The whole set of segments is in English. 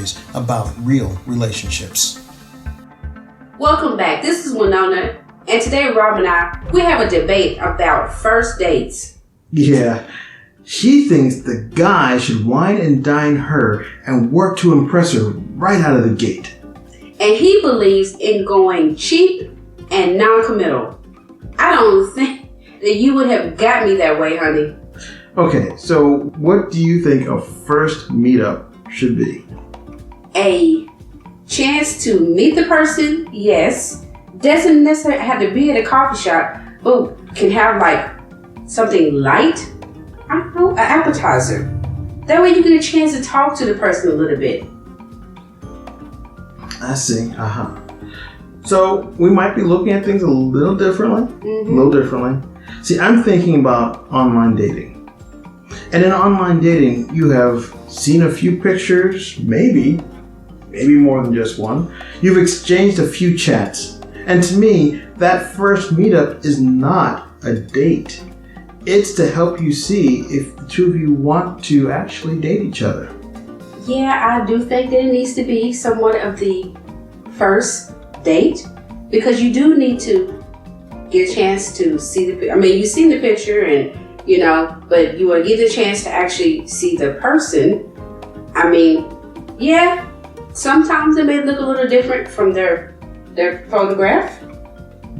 stories about real relationships. Welcome back. This is Winona, and today Rob and we have a debate about first dates. Yeah, she thinks the guy should wine and dine her and work to impress her right out of the gate. And he believes in going cheap and non-committal. I don't think that you would have got me that way, honey. Okay, so what do you think a first meetup should be? A chance to meet the person, yes. Doesn't necessarily have to be at a coffee shop, but can have like something light. I don't know, an appetizer. That way you get a chance to talk to the person a little bit. I see. So we might be looking at things a little differently. See, I'm thinking about online dating. And in online dating, you have seen a few pictures, maybe more than just one. You've exchanged a few chats. And to me, that first meetup is not a date. It's to help you see if the two of you want to actually date each other. Yeah, I do think that it needs to be somewhat of the first date, because you do need to get a chance to see you've seen the picture and, but you want to get the chance to actually see the person. Yeah, sometimes it may look a little different from their photograph.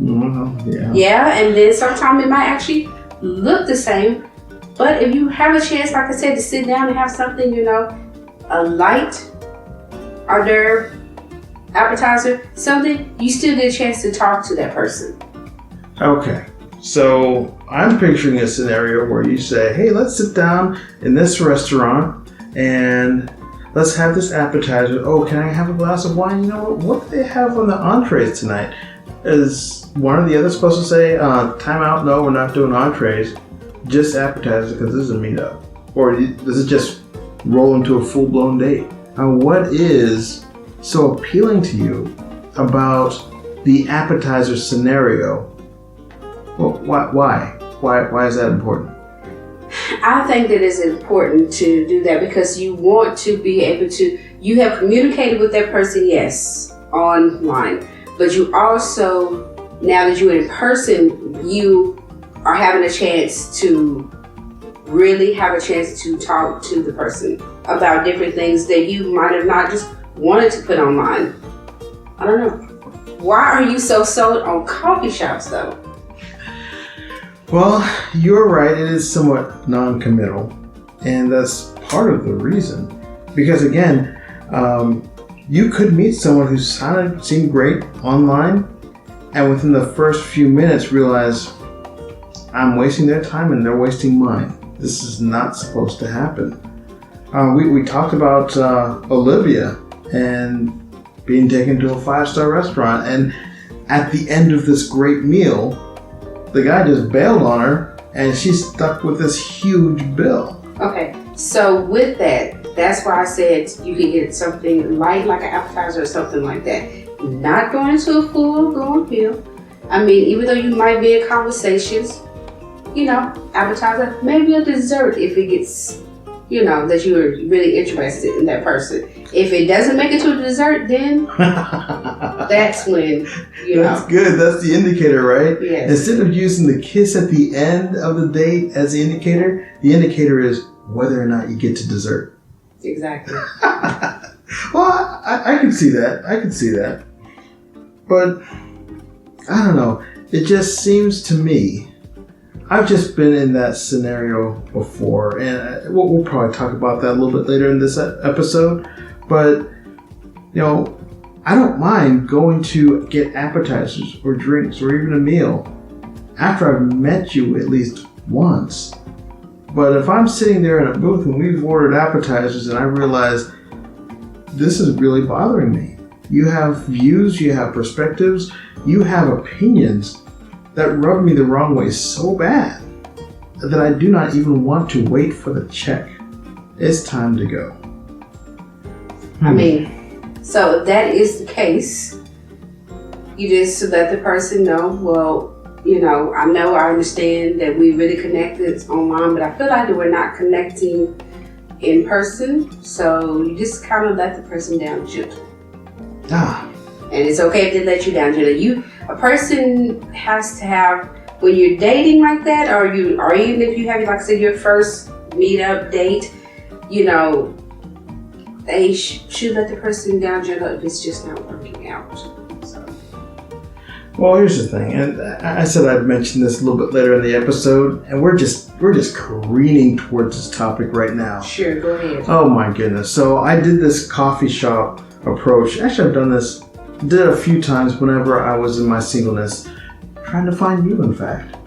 Yeah, and then sometimes it might actually look the same. But if you have a chance, like I said, to sit down and have something, a light hors d'oeuvre, appetizer, something, you still get a chance to talk to that person. Okay, so I'm picturing a scenario where you say, hey, let's sit down in this restaurant and let's have this appetizer. Oh, can I have a glass of wine? You know what do they have on the entrees tonight? Is one or the other supposed to say, time out, no, we're not doing entrees, just appetizers because this is a meetup? Or does it just roll into a full-blown date? Now, what is so appealing to you about the appetizer scenario? Well, why is that important? I think that it's important to do that because you want to be able to, you have communicated with that person, yes, online, but you also, now that you're in person, you are having a chance to really have a chance to talk to the person about different things that you might have not just wanted to put online. I don't know. Why are you so sold on coffee shops though? Well, you're right, it is somewhat non-committal, and that's part of the reason. Because again, you could meet someone who seemed great online, and within the first few minutes realize, I'm wasting their time and they're wasting mine. This is not supposed to happen. We talked about Olivia and being taken to a 5-star restaurant, and at the end of this great meal, the guy just bailed on her and she's stuck with this huge bill. Okay, so with that's why I said you could get something light like an appetizer or something like that. Not going into a full-blown meal. Even though you might be in conversations, appetizer, maybe a dessert if it gets, that you're really interested in that person. If it doesn't make it to a dessert, then that's when, That's good. That's the indicator, right? Yes. Instead of using the kiss at the end of the date as the indicator is whether or not you get to dessert. Exactly. Well, I can see that. But, I don't know. It just seems to me, I've just been in that scenario before, and we'll probably talk about that a little bit later in this episode. But, I don't mind going to get appetizers or drinks or even a meal after I've met you at least once. But if I'm sitting there in a booth and we've ordered appetizers and I realize this is really bothering me. You have views, you have perspectives, you have opinions that rub me the wrong way so bad that I do not even want to wait for the check. It's time to go. So if that is the case, you just let the person know, I understand that we really connected online, but I feel like that we're not connecting in person, so you just kind of let the person down gently. And it's okay if they let you down gently. A person has to have, when you're dating like that, or even if you have, like I said, your first meetup date, they should let the person down gently if it's just not working out. So. Well, here's the thing, and I said I'd mention this a little bit later in the episode, and we're just careening towards this topic right now. Sure, go ahead. Oh my goodness! So I did this coffee shop approach. Actually, did it a few times whenever I was in my singleness, trying to find you, in fact.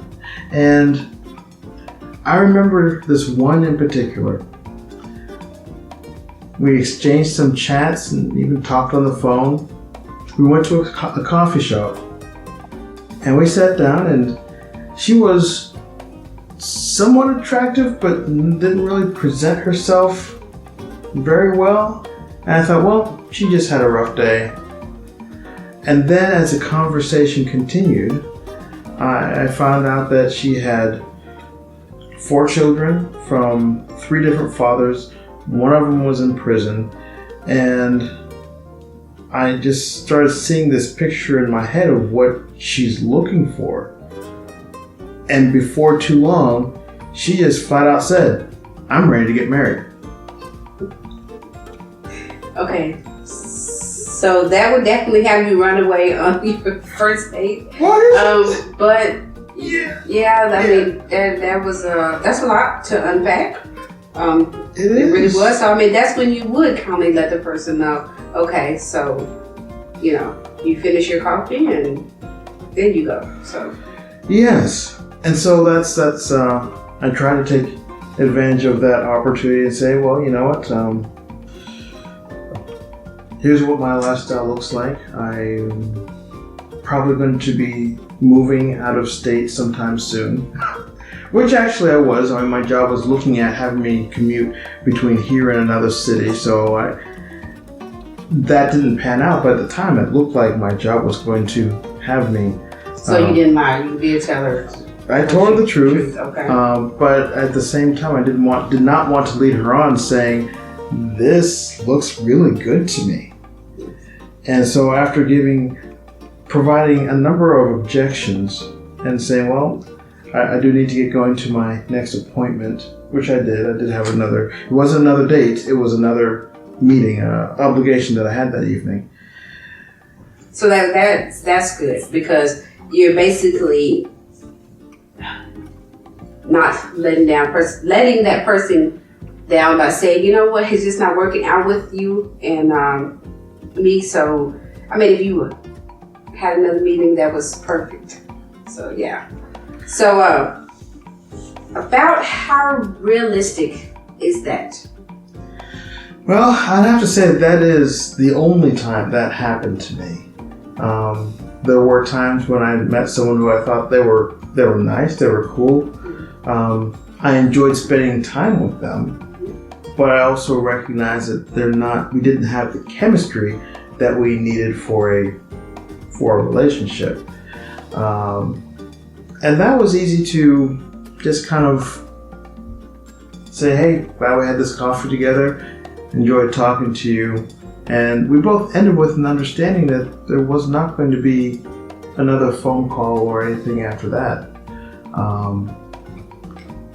And I remember this one in particular. We exchanged some chats and even talked on the phone. We went to a coffee shop. And we sat down, and she was somewhat attractive, but didn't really present herself very well. And I thought, well, she just had a rough day. And then as the conversation continued, I found out that she had 4 children from 3 different fathers. One of them was in prison. And I just started seeing this picture in my head of what she's looking for. And before too long, she just flat out said, I'm ready to get married. Okay, so that would definitely have you run away on your first date. But I mean, that's a lot to unpack. It really was. So I mean, that's when you would calmly let the person know, okay, so, you finish your coffee and then you go. So. Yes. And so that's I try to take advantage of that opportunity and say, well, you know what, here's what my lifestyle looks like. I'm probably going to be moving out of state sometime soon. Which actually I was. I mean, my job was looking at having me commute between here and another city, so that didn't pan out. But at the time, it looked like my job was going to have me. So you didn't lie. You did tell her. I told her the truth. Okay. But at the same time, I did not want to lead her on, saying, "This looks really good to me." And so after providing a number of objections and saying, well, I do need to get going to my next appointment, which I did. I did have it wasn't another date, it was another meeting, obligation that I had that evening. So that's good, because you're basically not letting that person down by saying, you know what, it's just not working out with you and me. So, I mean, if you had another meeting, that was perfect. So, yeah. So, about how realistic is that? Well, I'd have to say that is the only time that happened to me. There were times when I met someone who I thought they were nice, they were cool. I enjoyed spending time with them, but I also recognized that we didn't have the chemistry that we needed for a relationship. And that was easy to just kind of say, hey, glad we had this coffee together, enjoyed talking to you. And we both ended with an understanding that there was not going to be another phone call or anything after that.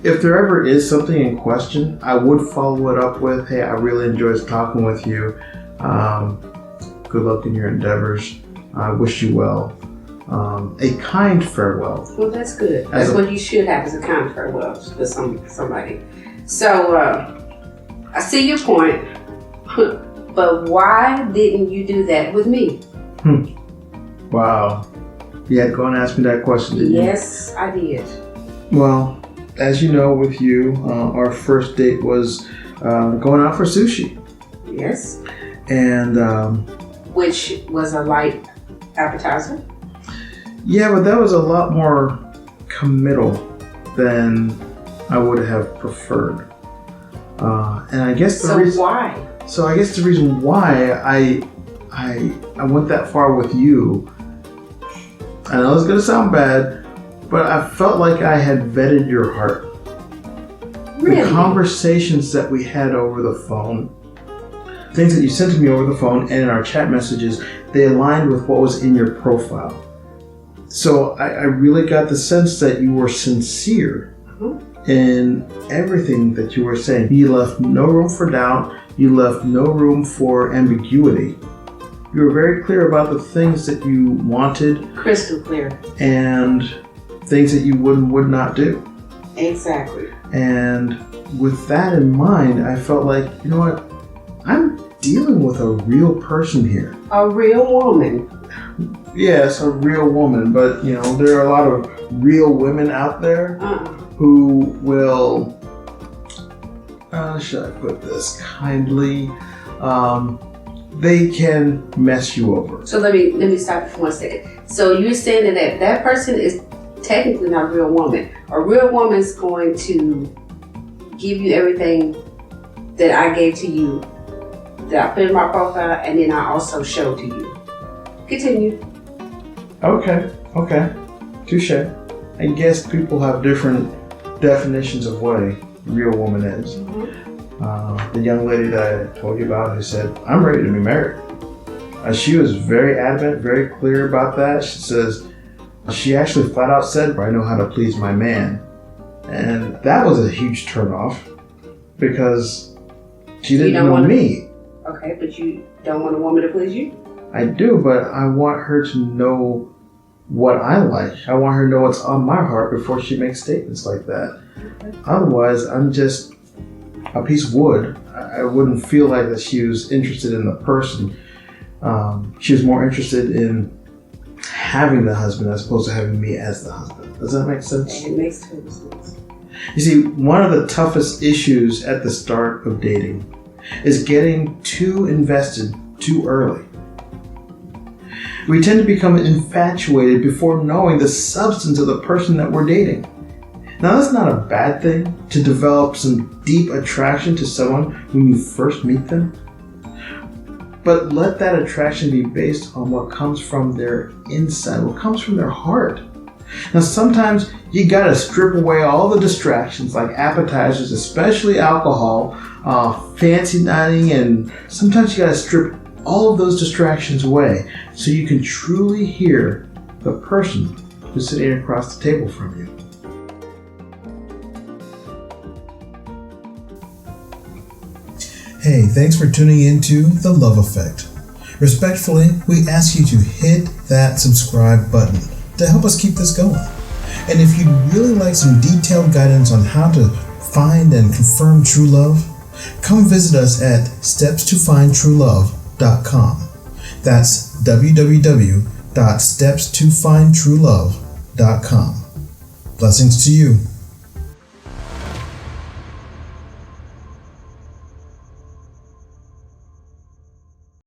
If there ever is something in question, I would follow it up with, hey, I really enjoyed talking with you. Good luck in your endeavors. I wish you well. A kind farewell. Well, that's good. That's what you should have, is a kind farewell to somebody. So, I see your point, but why didn't you do that with me? Wow. You had to go and ask me that question, didn't you? Yes, I did. Well, as you know, with you, our first date was going out for sushi. Yes. And which was a light appetizer. Yeah, but that was a lot more committal than I would have preferred. And I guess why? So I guess the reason why I went that far with you, I know it's gonna sound bad, but I felt like I had vetted your heart. Really? The conversations that we had over the phone, things that you sent to me over the phone and in our chat messages, they aligned with what was in your profile. So I really got the sense that you were sincere in everything that you were saying. You left no room for doubt. You left no room for ambiguity. You were very clear about the things that you wanted. Crystal clear. And things that you would not do. Exactly. And with that in mind, I felt like, you know what? I'm dealing with a real person here. A real woman. Yes, a real woman. But, you know, there are a lot of real women out there who will, how should I put this kindly? They can mess you over. So let me stop you for 1 second. So you're saying that person is technically not a real woman. A real woman is going to give you everything that I gave to you, that I put in my profile, and then I also showed to you. Continue. Okay. Touche. I guess people have different definitions of what a real woman is. The young lady that I told you about who said, I'm ready to be married. She was very adamant, very clear about that. She actually flat out said, I know how to please my man. And that was a huge turnoff because she didn't know me. Okay, but you don't want a woman to please you? I do, but I want her to know what I like. I want her to know what's on my heart before she makes statements like that. Okay. Otherwise, I'm just a piece of wood. I wouldn't feel like that she was interested in the person. She was more interested in having the husband as opposed to having me as the husband. Does that make sense? It makes total sense. You see, one of the toughest issues at the start of dating is getting too invested too early. We tend to become infatuated before knowing the substance of the person that we're dating. Now, that's not a bad thing to develop some deep attraction to someone when you first meet them. But let that attraction be based on what comes from their inside, what comes from their heart. Now, sometimes you gotta strip away all the distractions like appetizers, especially alcohol, fancy dining, and sometimes you gotta strip all of those distractions away so you can truly hear the person who's sitting across the table from you. Hey, thanks for tuning in to The Love Effect. Respectfully, we ask you to hit that subscribe button to help us keep this going. And if you'd really like some detailed guidance on how to find and confirm true love, come visit us at stepstofindtruelove.com. That's www.stepstofindtruelove.com. Blessings to you.